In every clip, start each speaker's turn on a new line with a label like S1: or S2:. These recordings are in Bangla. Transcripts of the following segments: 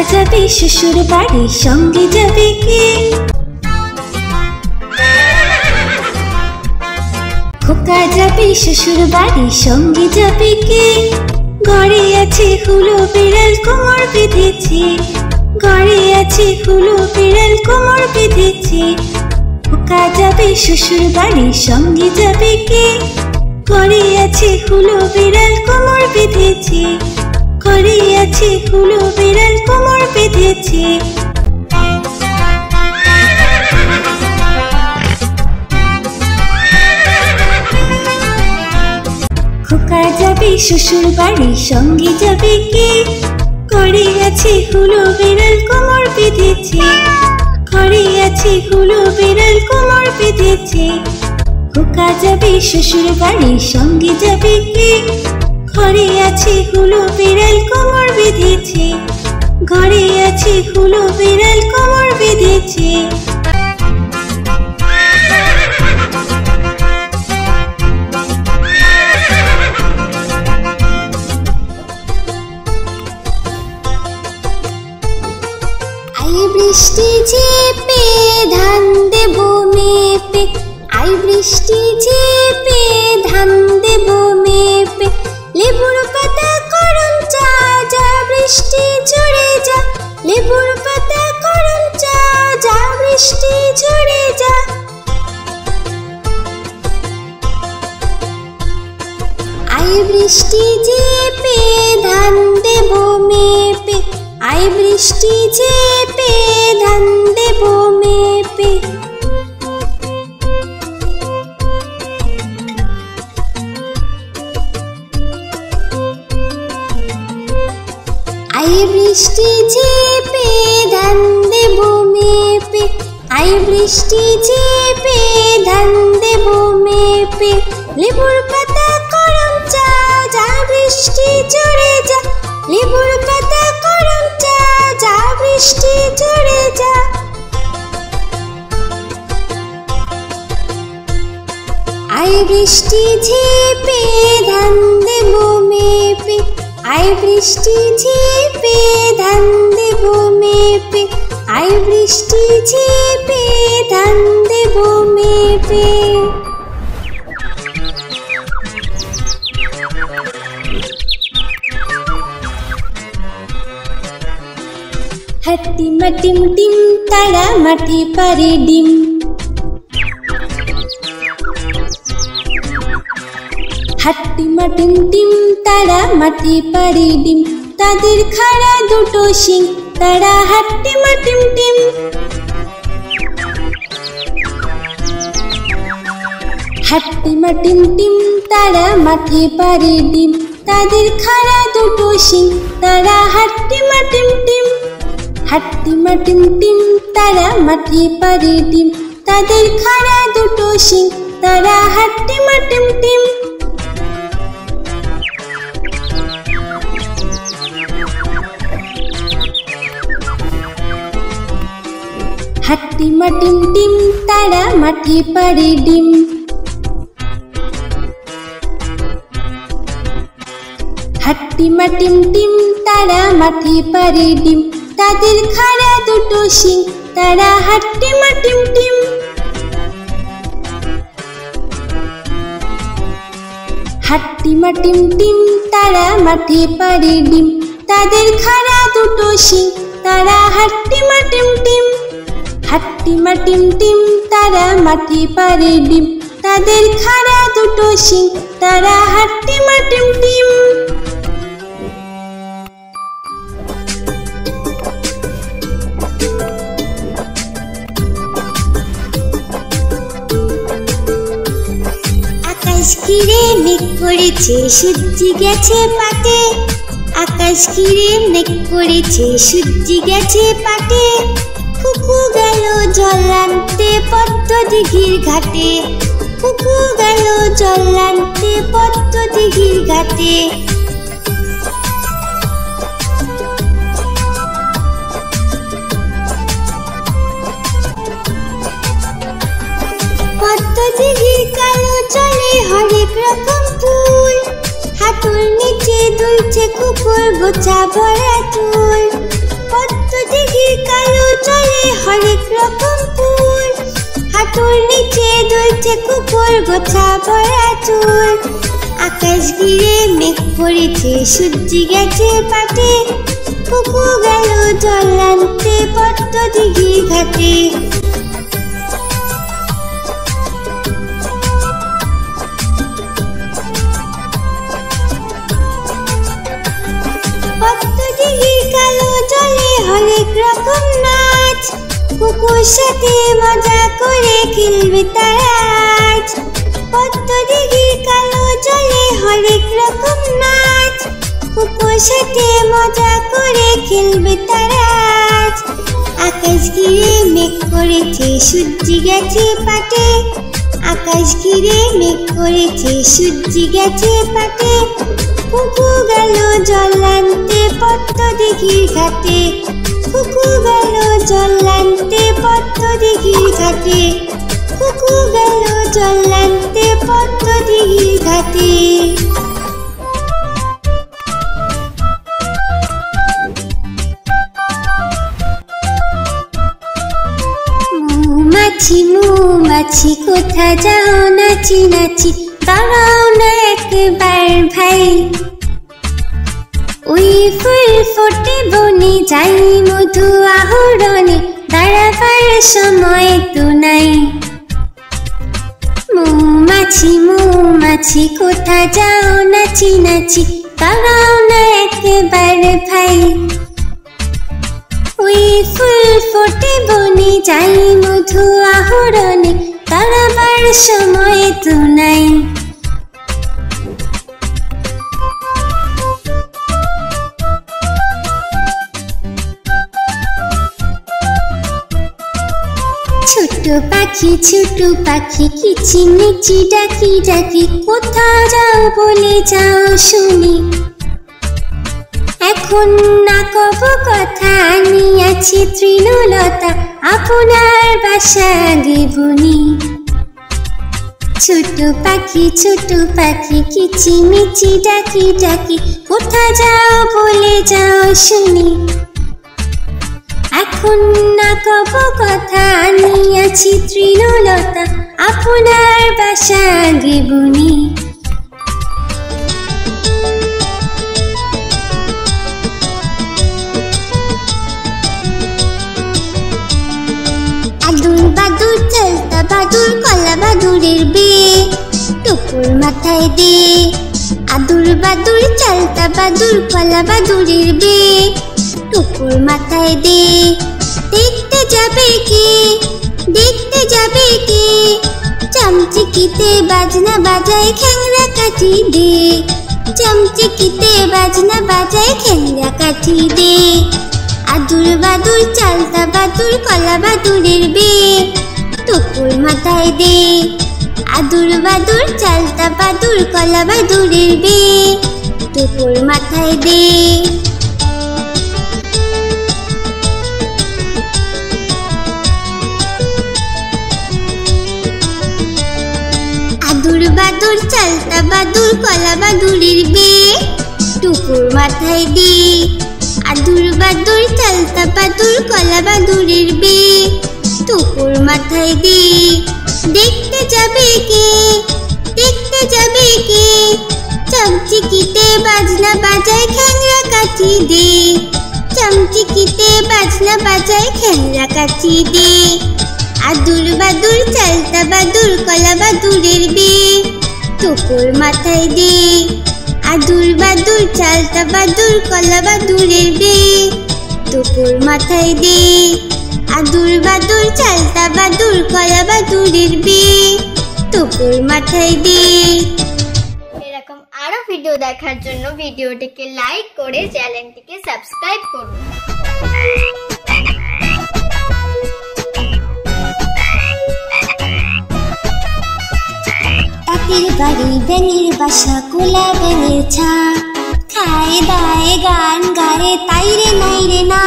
S1: যাবে শ্বশুর বাড়ি, সঙ্গে যাবে কে? খোকা যাবে শ্বশুর বাড়ি, সঙ্গে যাবে কে? ঘরে আছে হুলো বিড়াল, কোমর বেঁধেছে। ঘরে আছে হুলো বিড়াল, কোমর বেঁধেছে। খোকা যাবে শ্বশুর বাড়ি, সঙ্গে যাবে কে? ঘরে আছে হুলো বিড়াল, কোমর বেঁধেছে। ঘরে আছে হুলো বিড়াল, কোমর বেঁধেছে। খোকা যাবে শ্বশুর বাড়ি, সঙ্গে যাবে কে? ঘরে আছে হুলো বিড়াল, কোমর বেঁধেছে। ঘরে আছে হুলো বিড়াল, কোমর বেঁধেছে। খোকা যাবে শ্বশুর বাড়ি, সঙ্গে যাবে কে? ঘরে আছে হুলো বিড়াল, কোমর বেঁধেছে। ঘরে আছে হুলো বিড়াল, কোমর বেঁধেছে। আই বৃষ্টি ঝেপে ধান দেব মেপে। আই বৃষ্টি ঝেপে ধান দেব মেপে। লেবুর পাতা করম চা, যা বৃষ্টি ঝরে যা। লেবুর পাতা করম চা, যা বৃষ্টি ঝরে যা। আই বৃষ্টি ঝেপে ধান দেব মেপে। আই বৃষ্টি ঝেপে ধান দেব মেপে। আই বৃষ্টি ঝেপে ধান দেব মেপে। আই বৃষ্টি ঝেপে ধান দেব মেপে। লেবুর পাতা করম চা, যা বৃষ্টি ঝরে যা। লেবুর পাতা করম চা, যা বৃষ্টি ঝরে যা। আই বৃষ্টি ঝেপে ধান দেব মেপে। আই বৃষ্টি ঝেপে ধান দেব মেপে। আই বৃষ্টি ঝেপে ধান দেব মেপে। হাতিমা টিম টিম, তারা মাঠে পারে ডিম। হাতিমা টিম টিম, তারা মাঠে পারে ডিম। তাদের খাড়া দুটো শিং, তারা হাতিমা টিম টিম। হাতিমা টিম টিম, তারা মাঠে পারে ডিম। তাদের খাড়া দুটো শিং, তারা হাতিমা টিম টিম। হাতিমা টিম টিম, তারা মাঠে পারে ডিম। তাদের খাড়া দুটো শিং, তারা হাতিমা টিম টিম। হাতিমা টিম টিম, তারা মাঠে পারে ডিম। হাতিমা টিম টিম, তারা মাঠে পারে ডিম। তাদের খাড়া দুটো শিং, তারা হাতিমা টিম টিম। হাতিমা টিম টিম, তারা মাঠে পারে ডিম। তাদের খাড়া দুটো শিং, তারা হাতিমা টিম টিম। হাতিমা টিম টিম, তারা মাঠে পারে ডিম। তাদের খাড়া দুটো শিং, তারা হাতিমা টিম টিম। আকাশ ঘিরে মেঘ করেছে, সূর্য গেছে পাটে। আকাশ ঘিরে মেঘ করেছে, সূর্য গেছে পাটে। কুকু গেল জল আনতে পদ্ম দিঘির ঘাটে। কুকু গেল জল আনতে পদ্ম দিঘির ঘাটে। পদ্ম দিঘির কালো জলে হরেক রকম ফুল। হাঁটুর নিচে দুলছে কুকুর গোছা ভরা চুল। দিঘির কালো জলে হরেক রকম ফুল, হাঁটুর নিচে দুলছে কুকুর গোছা ভরা চুল। আকাশ ঘিরে মেঘ পড়েছে সূর্য গেছে পাটে, কুকু গেল জল আনতে পদ্ম দিঘির ঘাটে। পদ্ম দিঘির কালো জলে হরেক রকম নাচ, কুকুর সাথে মজা করে খেলবে তারা আজ। পদ্ম দিঘির কালো জলে হরেক রকম নাচ, কুকুর সাথে মজা করে খেলবে তারা আজ। আকাশ ঘিরে মেঘ করেছে সূর্য গেছে পাটে, আকাশ ঘিরে মেঘ করেছে সূর্য গেছে পাটে, কুকু গেল জল আনতে পদ্ম দিঘির ঘাটে, কুকু গেল জল আনতে পদ্ম দিঘির ঘাটে, কুকু গেল জল আনতে পদ্ম দিঘির ঘাটে। মৌমাছি মৌমাছি কোথা যাও নাচি নাচি, দাঁড়াও না একবার ভাই। ওই ফুল ফোটে বনে যাই মধু আহরণে, দাঁড়াবার সময় তো নাই। মৌমাছি মৌমাছি কোথা যাও নাচি নাচি, দাঁড়াও না একবার ভাই। ওই ফুল ফোটে বনে যাই মধু আহরণে, দাঁড়াবার সময় তো নাই। ছোট পাখি কিচিমিচি ডাকি ডাকি, কোথা যাও বলে যাও শুনি। এখন না কব কথা আনিয়াছি তৃণলতা, আপনার বাসা আগে বুনি। ছোট পাখি কিচিমিচি ডাকি ডাকি, কোথা যাও বলে যাও শুনি। এখন না কব কথা আনিয়াছি তৃণলতা, আপনার বাসা আগে বুনি। আদুর বাদুর চালতা বাদুর কলা বাদুরের বিয়ে, টুকুর মাথায় দে। আদুর বাদুর চালতা বাদুর কলা বাদুরের বিয়ে, টুকুর মাথায় দে। দেখতে যাবে কে দেখতে যাবে কে, চামচিকিতে বাজনা বাজায় খ্যাংরা কাঠি দে। চামচিকিতে বাজনা বাজায় খ্যাংরা কাঠি দে। আদুর বাদুর চালতা বাদুর কলা বাদুরের বিয়ে, টুকুর মাথায় দে। আদুর বাদুর চালতা বাদুর কলা বাদুরের বিয়ে, টুকুর মাথায় দে। আদুর বাদুর চালতা বাদুর কলা বাদুরের বিয়ে, টুকুর মাথায় দে। আদুর বাদুর চালতা বাদুর কলা বাদুরের বিয়ে, টুকুর মাথায় দে। দেখতে যাবে কে দেখতে যাবে কে, চামচিকিতে বাজনা বাজায় খ্যাংরা কাঠি দে। চামচিকিতে বাজনা বাজায় খ্যাংরা কাঠি দে। আদুর বাদুর চালতা বাদুর কলা বাদুরের বিয়ে, টুকুর মাথায় দে। আদুর বাদুর চালতা বাদুর কলা বাদুরের বিয়ে, টুকুর মাথায় দে। আদুর বাদুর চালতা বাদুর কলা বাদুরের বিয়ে, টুকুর মাথায় দে। এরকম আরো ভিডিও দেখার জন্য ভিডিওটিকে লাইক করে চ্যানেলটিকে সাবস্ক্রাইব করুন। তাঁতির বাড়ি ব্যাঙের বাসা কোলা ব্যাঙের ছা, খায় দায় গান গায়ে তাই রে নাই রে না।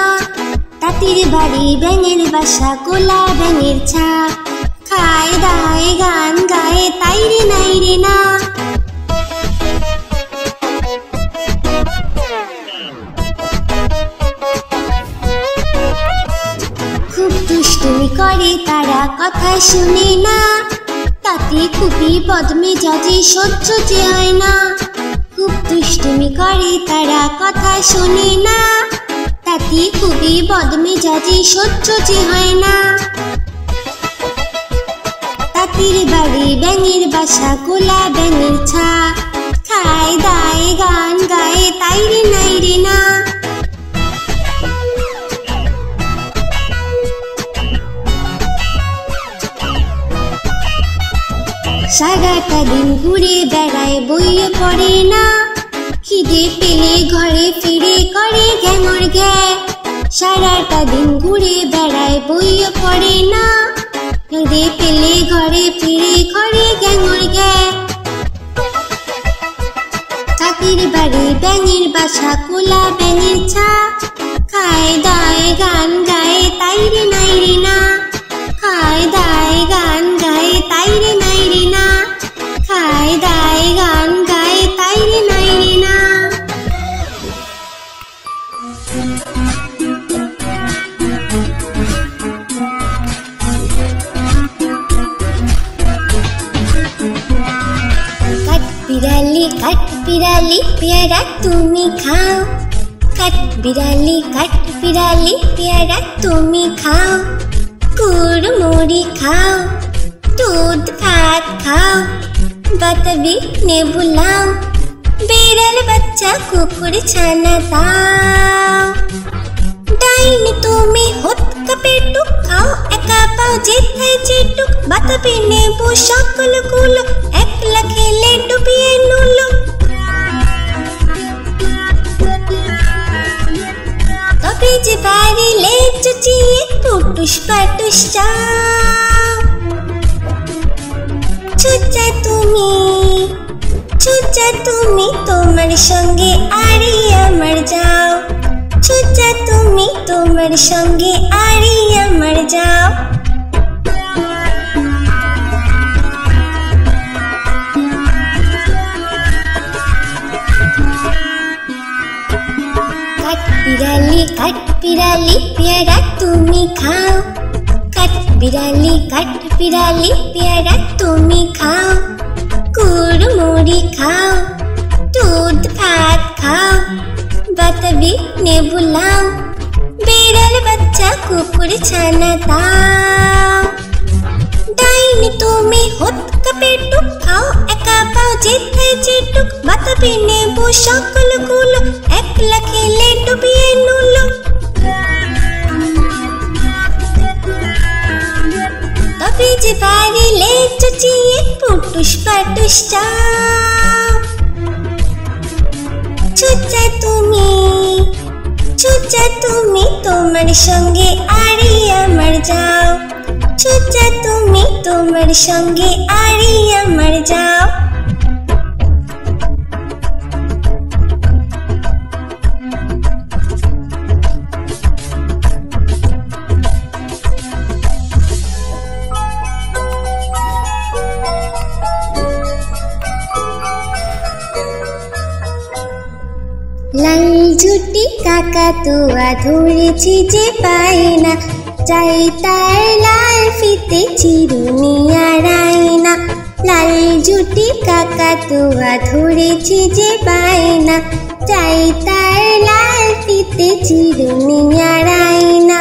S1: তাঁতির বাড়ি ব্যাঙের বাসা কোলা ব্যাঙের ছা, খায় দায় গান গায়ে তাই রে নাই রে না। কথা শুনে না, তাতে খুবই বদমেজাজি সহ্য যে হয় না। খুব দুষ্টুমি করে তারা, কথা শোনে না, তাতে খুবই বদমেজাজি সহ্য যে হয় না। তাঁতির বাড়ি ব্যাঙের বাসা, গোলা ব্যাঙের ছা, খায় দায় গান গায়ে তাই রে নাই রে না। সারাটা দিন ঘুরে বেড়ায়, বইয়ে পড়ে না, খিদে পেলে ঘরে ফিরে করে গ্যাঙর গ্যা। সারাটা দিন ঘুরে বেড়ায়, বইয়ে পড়ে না, খিদে পেলে ঘরে ফিরে করে গ্যাঙর গ্যা। তাঁতির বাড়ি ব্যাঙের বাসা, কোলা ব্যাঙের ছা, খায় দায় গান গায়ে তাই রে নাই রে না। খায় দায় গান গায়ে তাই রে নাই রে না। খায় দায় গান গায়ে তাই রে নাই রে না। কাঠবিড়ালি পেয়ারা তুমি খাও, কাঠবিড়ালি পেয়ারা তুমি খাও। কুড়মুড়ি খাও, দুধ ভাত খাও, বাতাবি নেবু লাও, বিড়াল বাচ্চা কুকুর ছানা দাও। ডাইনি তুমি হুৎকা পেটুক খাও, একা পাও যেথায় যেটুক, বাতাবি নেবু সকলগুলো একলা খেলে ডুবিয়ে নুলো। তবে যে বাড়িলে চুচিয়ে পুটুস পাটুস চাও। ছুচা তুমি তোমার সঙ্গে আরি আমার যাও। ছুচা তুমি তোমার সঙ্গে আরি আমার যাও। কাঠবিড়ালি পেয়ারা তুমি খাও, কাঠবিড়ালি পেয়ারা তুমি খাও। কুড়মুড়ি খাও, দুধ ভাত খাও, বাতাবি নেবু লাও, বিড়াল বাচ্চা কুকুর ছানা দাও। ডাইনি তুমি হুৎকা পেটুক খাও, একা পাও যেথায় যেটুক, বাতাবি নেবু সকলগুলো একলা খেলে ডুবিয়ে নুলো। তবে যে বাড়িলে চুচিয়ে পুটুস পাটুস চাও। ছুচা তুমি তোমার সঙ্গে আরি আমার যাও। ছুচা তুমি তোমার সঙ্গে আরি আমার যাও। লাল ঝুটি কাকাতুয়া ধরেছি যে পায় না, চাই তার লাল ফিতে চিরুনি আর আয়না। লাল ঝুটি কাকাতুয়া ধরেছি যে পায় না, চাই তার লাল ফিতে চিরুনি আর আয়না।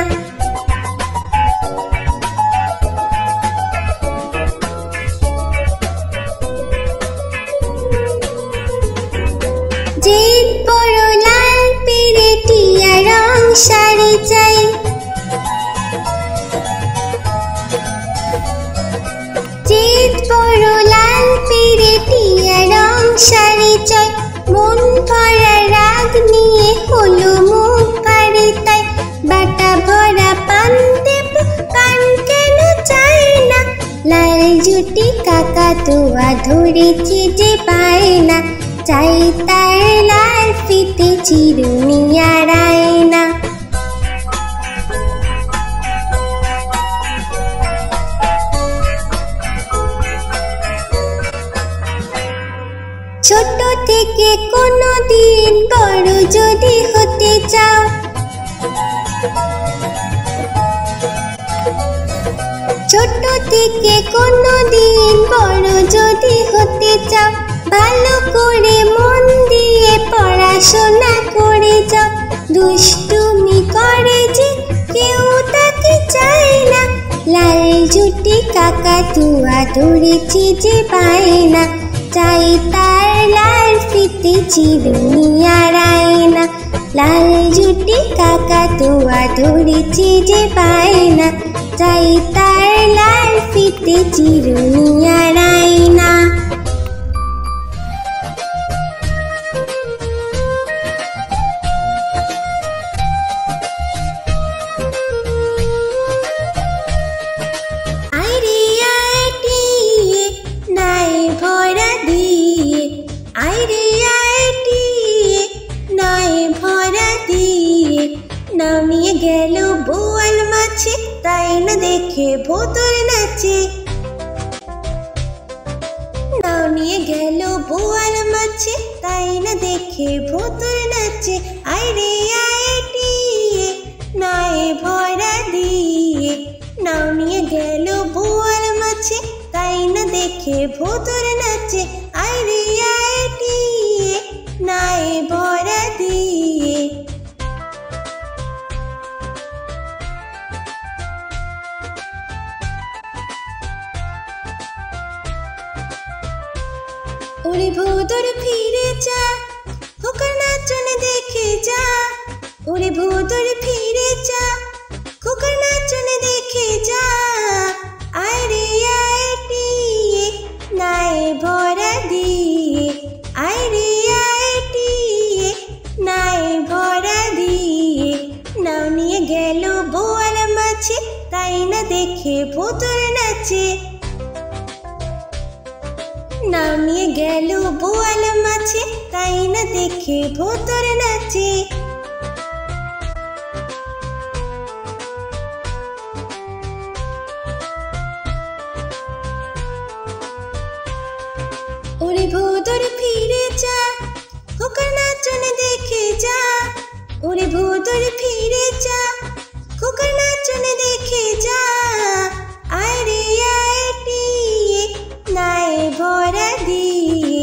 S1: জেদ বড় লাল পেরেটিয়া রং শাড়ি চাই, জেদ বড় লাল পেরেটিয়া রং শাড়ি চাই। মন ভরা রাগ নিয়ে হলো মুখ ভারী তাই, বাটা ভরা পান দেব পান কেন চাই না। লাল ঝুটি কাকাতুয়া ধরেছি যে পায় না, চাই তার লাল ফিতে চিরুনি আর আয়না। ছোট থেকে কোনো দিন বড় যদি হতে চাও, ছোট থেকে কোনোদিন বড় যদি হতে চাও, ভালো করে মন দিয়ে পড়াশোনা করে যাও। দুষ্টুমি করে যে কেউ তাকে চায় না, লাল জুটি কাকাতুয়া ধরেছে যে পায় না। চাই তার লাল ফিতে চিরুনি আর আয়না, লাল জুটি কাকাতুয়া ধরেছে যে পায় না। চাই তার লাল ফিতে চিরুনি আর আয়না।
S2: নামিয়ে গেল বোয়াল মাছে, তাই না দেখে ভোতর নাচে। নামিয়ে গেল বোয়াল মাছে, তাই না দেখে ভোতর নাচে। আইরে আইটিয়ে নয় ভরা দিয়ে, নামিয়ে গেল বোয়াল মাছে, তাই না দেখে ভোতর নাচে। আইরে আইটিয়ে নয় ভরা দিয়ে। ওরে ভোতর ফিরে যা, খোকার নাচন দেখে যা। ওরে ভোতর ফিরে যা, খোকার নাচন দেখে যা। আইরে আইটিয়ে নাই ভরা দিয়ে, আইরে আইটিয়ে নাই ভরা দিয়ে। নাও নিয়ে গেল বোয়াল মাছে, তাই না দেখে ভোতর নাচে। নামিয়ে গেল বোয়াল মাছে, তাই না দেখে ভোতর নাচে। ওরে ভোতর ফিরে যা, খোকার নাচন দেখে যা। ওরে ভোতর ফিরে যা, খোকার নাচন দেখে যা। আইরে আইটিয়ে নাই ভরা দিয়ে,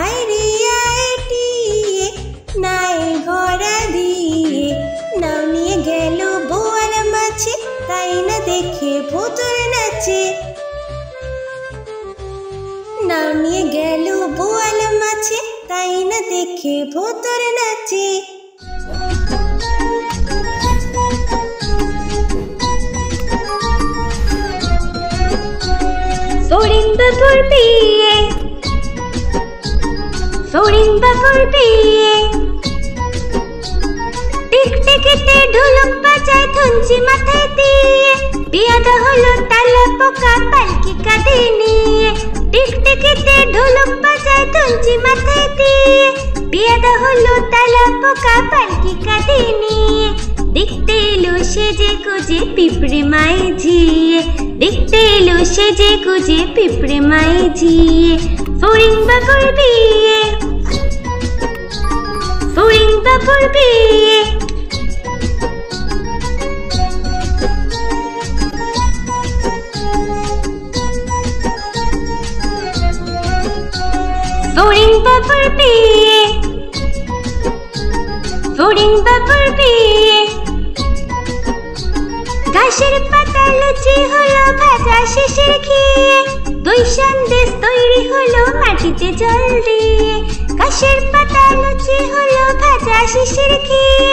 S2: আইরে আইটিয়ে নাই ভরা দিয়ে। নাও নিয়ে গেল বোয়াল মাছে, তাই না দেখে ভোতর নাচে। নাও নিয়ে গেল বোয়াল মাছে, তাই না দেখে ভোতর নাচে।
S1: ফড়িং বাবুর বিয়ে, ফড়িং বাবুর বিয়ে। টিকটিকিতে ঢোলক বাজায় ধুনচি মাথায় দিয়ে, বিয়াদা হলো তালা পোকা পালকি কাঁধে নিয়ে। টিকটিকিতে ঢোলক বাজায় ধুনচি মাথায় দিয়ে, বিয়াদা হলো তালা পোকা পালকি কাঁধে নিয়ে। দেখতে এলো সেজে গুজে পিঁপড়ে মায়ে ঝিয়ে, দেখতে এলো সেজে গুজে পিঁপড়ে মায়ে ঝিয়ে। ফড়িং বাবুর বিয়ে, ফড়িং বাবুর বিয়ে। ফড়িং বাবুর বিয়ে, ফড়িং বাবুর বিয়ে। ঘাসের পাতা লুচি হলো ভাজা শিশির খেয়ে, দই সন্দেশ তৈরি হলো মাটিতে জল দিয়ে। ঘাসের পাতা লুচি হলো ভাজা শিশির খেয়ে,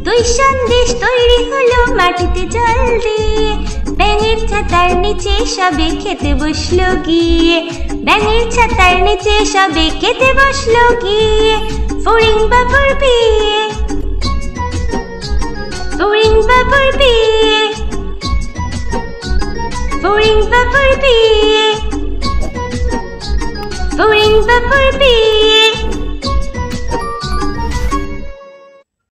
S1: দই সন্দেশ তৈরি হলো মাটিতে জল দিয়ে। ব্যাঙের ছাতার নিচে সবে খেতে বসলো গিয়ে, ব্যাঙের ছাতার নিচে সবে খেতে বসলো গিয়ে। ফড়িং বাবুর বিয়ে, ফড়িং বাবুর বিয়ে, ফড়িং বাবুর বিয়ে, ফড়িং বাবুর বিয়ে।